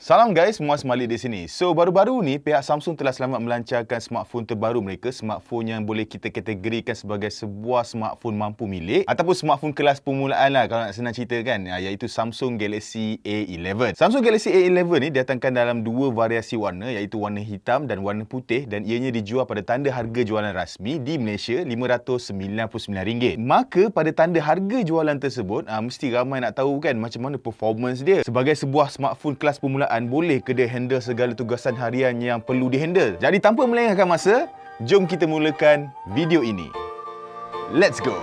Salam guys, Muaz Malik di sini. So, baru-baru ni pihak Samsung telah selamat melancarkan smartphone terbaru mereka, smartphone yang boleh kita kategorikan sebagai sebuah smartphone mampu milik ataupun smartphone kelas permulaan lah kalau nak senang cerita kan, iaitu Samsung Galaxy A11. Samsung Galaxy A11 ni datangkan dalam dua variasi warna, iaitu warna hitam dan warna putih, dan ianya dijual pada tanda harga jualan rasmi di Malaysia RM599. Maka pada tanda harga jualan tersebut, mesti ramai nak tahu kan macam mana performance dia. Sebagai sebuah smartphone kelas permulaan, boleh ke dia handle segala tugasan harian yang perlu dihandle? Jadi tanpa melengahkan masa, jom kita mulakan video ini. Let's go!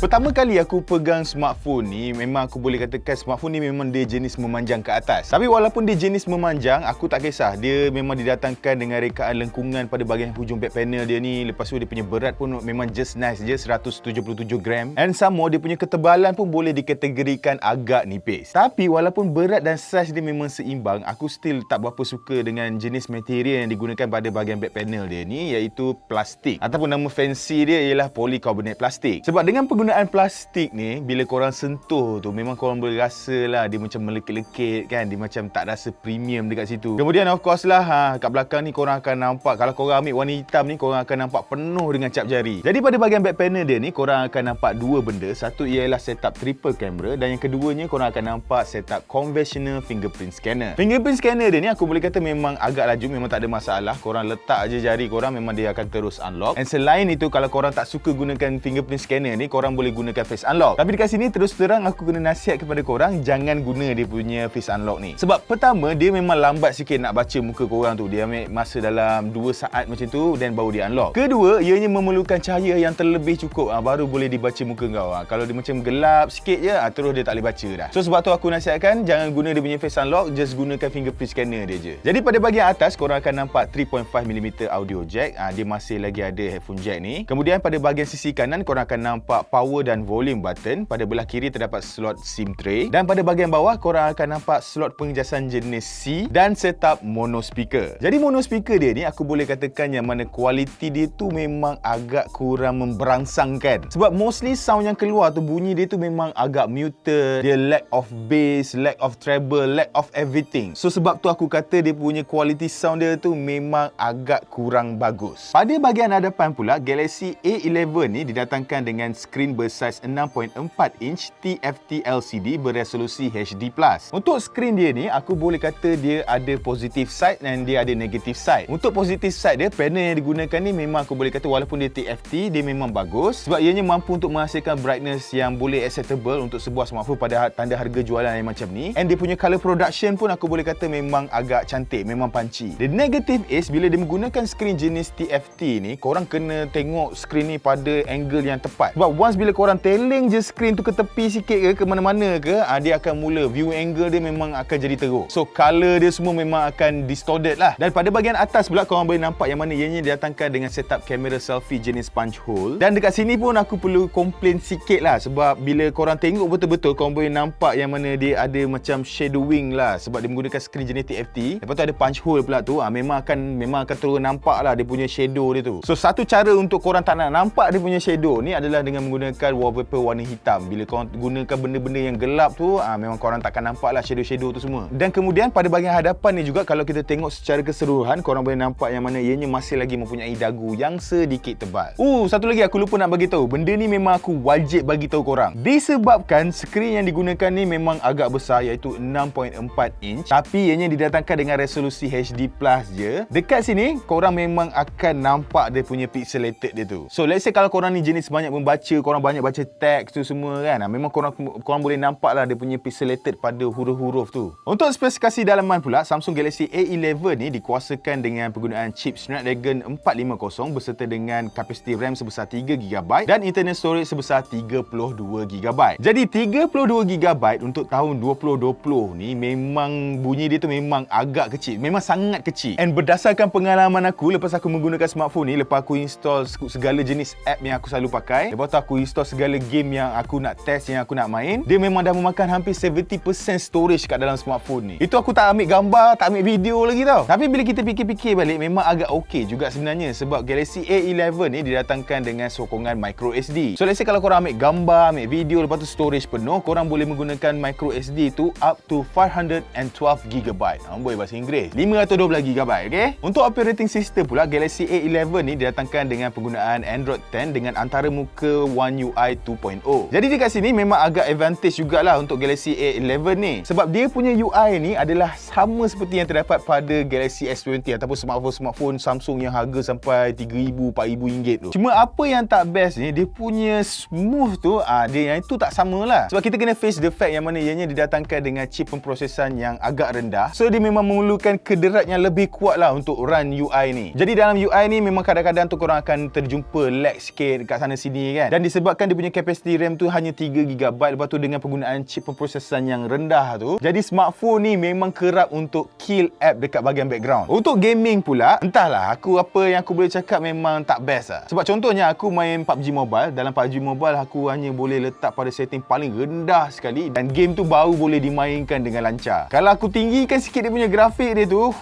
Pertama kali aku pegang smartphone ni, memang aku boleh katakan smartphone ni memang dia jenis memanjang ke atas. Tapi walaupun dia jenis memanjang, aku tak kisah. Dia memang didatangkan dengan rekaan lengkungan pada bahagian hujung back panel dia ni. Lepas tu dia punya berat pun memang just nice je, 177 gram. And some more, dia punya ketebalan pun boleh dikategorikan agak nipis. Tapi walaupun berat dan saiz dia memang seimbang, aku still tak berapa suka dengan jenis material yang digunakan pada bahagian back panel dia ni, iaitu plastik. Ataupun nama fancy dia ialah polycarbonate plastik. Sebab dengan penggunaan plastik ni, bila korang sentuh tu, memang korang boleh rasa lah dia macam melekit-lekit kan, dia macam tak rasa premium dekat situ. Kemudian of course lah, kat belakang ni korang akan nampak, kalau korang ambil warna hitam ni, korang akan nampak penuh dengan cap jari. Jadi pada bahagian back panel dia ni, korang akan nampak dua benda. Satu ialah setup triple camera, dan yang keduanya korang akan nampak setup conventional fingerprint scanner. Fingerprint scanner dia ni aku boleh kata memang agak laju, memang tak ada masalah. Korang letak je jari korang, memang dia akan terus unlock. And selain itu, kalau korang tak suka gunakan fingerprint scanner ni, korang boleh gunakan face unlock. Tapi dekat sini terus terang aku kena nasihat kepada korang, jangan guna dia punya face unlock ni. Sebab pertama, dia memang lambat sikit nak baca muka korang tu. Dia ambil masa dalam 2 saat macam tu, dan baru dia unlock. Kedua, ianya memerlukan cahaya yang terlebih cukup, baru boleh dibaca muka kau. Kalau dia macam gelap sikit je, terus dia tak boleh baca dah. So sebab tu aku nasihatkan, jangan guna dia punya face unlock, just gunakan fingerprint scanner dia je. Jadi pada bahagian atas, korang akan nampak 3.5mm audio jack. Dia masih lagi ada headphone jack ni. Kemudian pada bahagian sisi kanan, korang akan nampak power dan volume button. Pada belah kiri terdapat slot SIM tray, dan pada bahagian bawah korang akan nampak slot pengejasan jenis C dan setup mono speaker. Jadi mono speaker dia ni aku boleh katakan yang mana kualiti dia tu memang agak kurang memberangsangkan. Sebab mostly sound yang keluar tu, bunyi dia tu memang agak muted, dia lack of bass, lack of treble, lack of everything. So sebab tu aku kata dia punya kualiti sound dia tu memang agak kurang bagus. Pada bahagian hadapan pula, Galaxy A11 ni didatangkan dengan skrin bersaiz 6.4 inch TFT LCD beresolusi HD+. Untuk skrin dia ni, aku boleh kata dia ada positive side dan dia ada negative side. Untuk positive side dia, panel yang digunakan ni memang aku boleh kata walaupun dia TFT, dia memang bagus sebab ianya mampu untuk menghasilkan brightness yang boleh acceptable untuk sebuah smartphone pada tanda harga jualan yang macam ni. And dia punya color production pun aku boleh kata memang agak cantik, memang punchy. The negative is bila dia menggunakan skrin jenis TFT ni, korang kena tengok skrin ni pada angle yang tepat. Sebab once bila korang teleng je skrin tu ke tepi sikit ke mana-mana ke, dia akan mula view angle dia memang akan jadi teruk. So color dia semua memang akan distorted lah. Dan pada bahagian atas pula korang boleh nampak yang mana ianya didatangkan dengan setup kamera selfie jenis punch hole. Dan dekat sini pun aku perlu komplain sikit lah, sebab bila korang tengok betul-betul korang boleh nampak yang mana dia ada macam shadowing lah, sebab dia menggunakan skrin jenis TFT. Lepas tu ada punch hole pula tu, memang akan terus nampak lah dia punya shadow dia tu. So satu cara untuk korang tak nak nampak dia punya shadow ni adalah dengan menggunakan wallpaper warna hitam. Bila korang gunakan benda-benda yang gelap tu, memang korang takkan nampak lah shadow-shadow tu semua. Dan kemudian pada bahagian hadapan ni juga, kalau kita tengok secara keseluruhan, korang boleh nampak yang mana ianya masih lagi mempunyai dagu yang sedikit tebal. Satu lagi aku lupa nak bagi tahu. Benda ni memang aku wajib bagi tahu korang. Disebabkan skrin yang digunakan ni memang agak besar, iaitu 6.4 inch, tapi ianya didatangkan dengan resolusi HD+ je. Dekat sini korang memang akan nampak dia punya pixelated dia tu. So let's say kalau korang ni jenis banyak membaca, korang banyak baca teks tu semua kan, memang korang boleh nampak lah dia punya pixelated pada huruf-huruf tu. Untuk spesifikasi dalaman pula, Samsung Galaxy A11 ni dikuasakan dengan penggunaan chip Snapdragon 450 berserta dengan kapasiti RAM sebesar 3GB dan internal storage sebesar 32GB. Jadi 32GB untuk tahun 2020 ni memang bunyi dia tu memang agak kecil, memang sangat kecil. And berdasarkan pengalaman aku lepas aku menggunakan smartphone ni, lepas aku install segala jenis app yang aku selalu pakai, lepas tu aku install segala game yang aku nak test, yang aku nak main. Dia memang dah memakan hampir 70% storage kat dalam smartphone ni. Itu aku tak ambil gambar, tak ambil video lagi tau. Tapi bila kita fikir-fikir balik, memang agak okey juga sebenarnya, sebab Galaxy A11 ni didatangkan dengan sokongan microSD. So let's say kalau korang ambil gambar, ambil video, lepas tu storage penuh, korang boleh menggunakan microSD tu up to 512GB. Amboi bahasa Inggeris. 512GB, okey? Untuk operating system pula, Galaxy A11 ni didatangkan dengan penggunaan Android 10 dengan antara muka One UI 2.0. Jadi dekat sini memang agak advantage jugalah untuk Galaxy A11 ni, sebab dia punya UI ni adalah sama seperti yang terdapat pada Galaxy S20 ataupun smartphone Samsung yang harga sampai RM3,000, RM4,000 tu. Cuma apa yang tak best ni, dia punya smooth tu, dia yang itu tak samalah. Sebab kita kena face the fact yang mana ianya didatangkan dengan chip pemprosesan yang agak rendah. So dia memang memerlukan kederat yang lebih kuat lah untuk run UI ni. Jadi dalam UI ni memang kadang-kadang tu korang akan terjumpa lag sikit kat sana sini kan. Dan disebabkan dia punya capacity RAM tu hanya 3GB, lepas tu dengan penggunaan chip pemprosesan yang rendah tu, jadi smartphone ni memang kerap untuk kill app dekat bahagian background. Untuk gaming pula, entahlah, apa yang aku boleh cakap memang tak best lah. Sebab contohnya aku main PUBG Mobile, dalam PUBG Mobile aku hanya boleh letak pada setting paling rendah sekali dan game tu baru boleh dimainkan dengan lancar. Kalau aku tinggikan sikit dia punya grafik dia tu,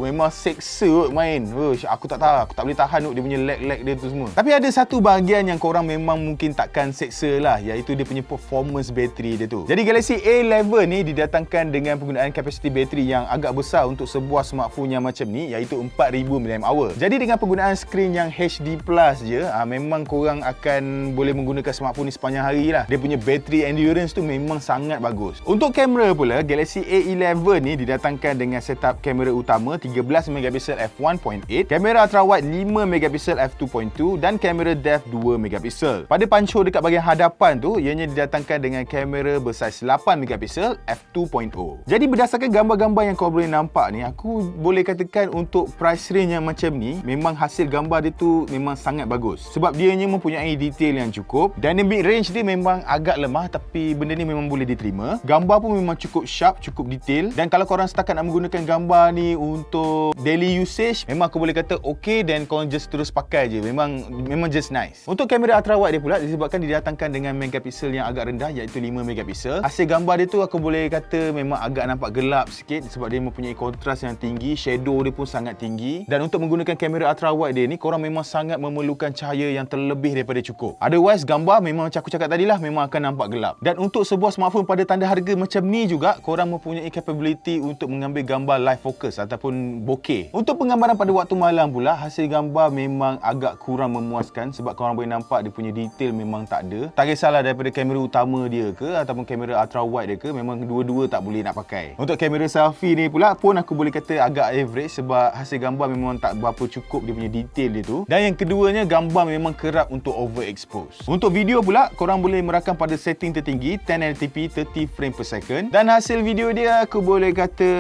memang seksa main. Aku tak tahu, aku tak boleh tahan dia punya lag dia tu semua. Tapi ada satu bahagian yang korang memang mungkin takkan seksa lah, iaitu dia punya performance bateri dia tu. Jadi Galaxy A11 ni didatangkan dengan penggunaan kapasiti bateri yang agak besar untuk sebuah smartphone yang macam ni, iaitu 4000 mAh. Jadi dengan penggunaan skrin yang HD Plus je, memang korang akan boleh menggunakan smartphone ni sepanjang hari lah. Dia punya battery endurance tu memang sangat bagus. Untuk kamera pula, Galaxy A11 ni didatangkan dengan setup kamera utama 13MP f1.8, kamera ultrawide 5MP f2.2 dan kamera depth 2MP. Pada pancho dekat bahagian hadapan tu, ianya didatangkan dengan kamera bersaiz 8MP f2.0. Jadi berdasarkan gambar-gambar yang kau boleh nampak ni, aku boleh katakan untuk price range yang macam ni, memang hasil gambar dia tu memang sangat bagus. Sebab dia mempunyai detail yang cukup. Dynamic range dia memang agak lemah, tapi benda ni memang boleh diterima. Gambar pun memang cukup sharp, cukup detail. Dan kalau korang setakat nak menggunakan gambar ni untuk daily usage, memang aku boleh kata okey, dan korang just terus pakai je. Memang just nice. Untuk kamera ultrawide dia pula, disebabkan didatangkan dengan megapiksel yang agak rendah, iaitu 5MP. Hasil gambar dia tu aku boleh kata memang agak nampak gelap sikit, sebab dia mempunyai kontras yang tinggi, shadow dia pun sangat tinggi. Dan untuk menggunakan kamera ultrawide dia ni, korang memang sangat memerlukan cahaya yang terlebih daripada cukup. Otherwise gambar memang macam aku cakap tadi lah, memang akan nampak gelap. Dan untuk sebuah smartphone pada tanda harga macam ni juga, korang mempunyai capability untuk mengambil gambar live focus ataupun bokeh. Untuk penggambaran pada waktu malam pula, hasil gambar memang agak kurang memuaskan, sebab korang boleh nampak dia punya detail memang tak ada. Tak kisahlah daripada kamera utama dia ke ataupun kamera ultrawide dia ke, memang dua-dua tak boleh nak pakai. Untuk kamera selfie ni pula pun aku boleh kata agak average, sebab hasil gambar memang tak berapa cukup dia punya detail dia tu. Dan yang keduanya, gambar memang kerap untuk overexpose. Untuk video pula, korang boleh merakam pada setting tertinggi 1080p 30 frame per second, dan hasil video dia aku boleh kata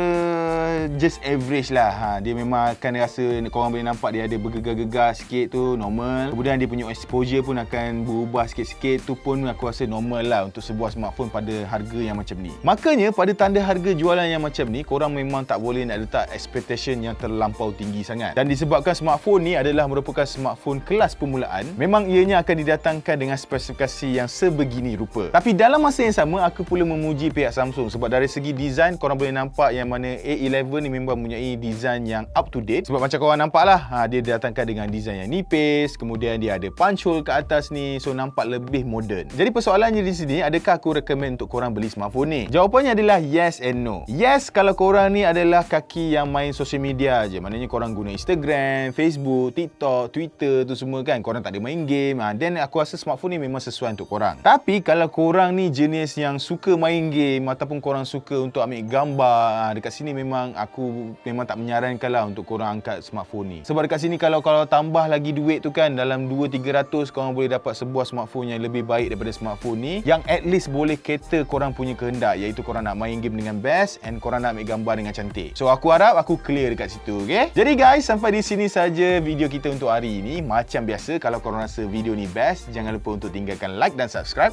just average lah. Dia memang akan rasa, korang boleh nampak dia ada bergegar-gegar sikit tu, normal. Kemudian dia punya exposure pun akan berubah sikit-sikit, tu pun aku rasa normal lah untuk sebuah smartphone pada harga yang macam ni. Makanya pada tanda harga jualan yang macam ni, korang memang tak boleh nak letak expectation yang terlampau tinggi sangat. Dan disebabkan smartphone ni adalah merupakan smartphone kelas permulaan, memang ianya akan didatangkan dengan spesifikasi yang sebegini rupa. Tapi dalam masa yang sama, aku pula memuji pihak Samsung, sebab dari segi design korang boleh nampak yang mana A11 ni memang mempunyai design yang up to date. Sebab macam korang nampak lah, dia didatangkan dengan design yang nipis, kemudian dia ada punch hole kat atas ni, so nampak lebih modern. Jadi persoalannya di sini, adakah aku recommend untuk korang beli smartphone ni? Jawapannya adalah yes and no. Yes kalau korang ni adalah kaki yang main social media je, maknanya korang guna Instagram, Facebook, TikTok, Twitter tu semua kan, korang tak ada main game, then aku rasa smartphone ni memang sesuai untuk korang. Tapi kalau korang ni jenis yang suka main game ataupun korang suka untuk ambil gambar, dekat sini memang aku memang tak menyarankan lah untuk korang angkat smartphone ni. Sebab dekat sini kalau tambah lagi duit tu kan, dalam 200-300 korang boleh dapat sebuah smartphone yang lebih baik daripada smartphone ni, yang at least boleh cater korang punya kehendak, iaitu korang nak main game dengan best and korang nak ambil gambar dengan cantik. So aku harap aku clear dekat situ, okay? Jadi guys, sampai di sini saja video kita untuk hari ini. Macam biasa, kalau korang rasa video ni best, jangan lupa untuk tinggalkan like dan subscribe.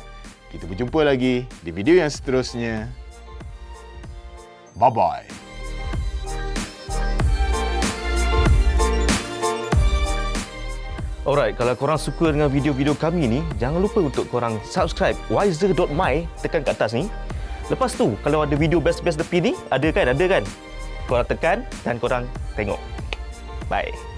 Kita berjumpa lagi di video yang seterusnya. Bye-bye. Alright, kalau korang suka dengan video-video kami ni, jangan lupa untuk korang subscribe wiser.my, tekan kat atas ni. Lepas tu, kalau ada video best-best tepi ni, ada kan? Korang tekan dan korang tengok. Bye.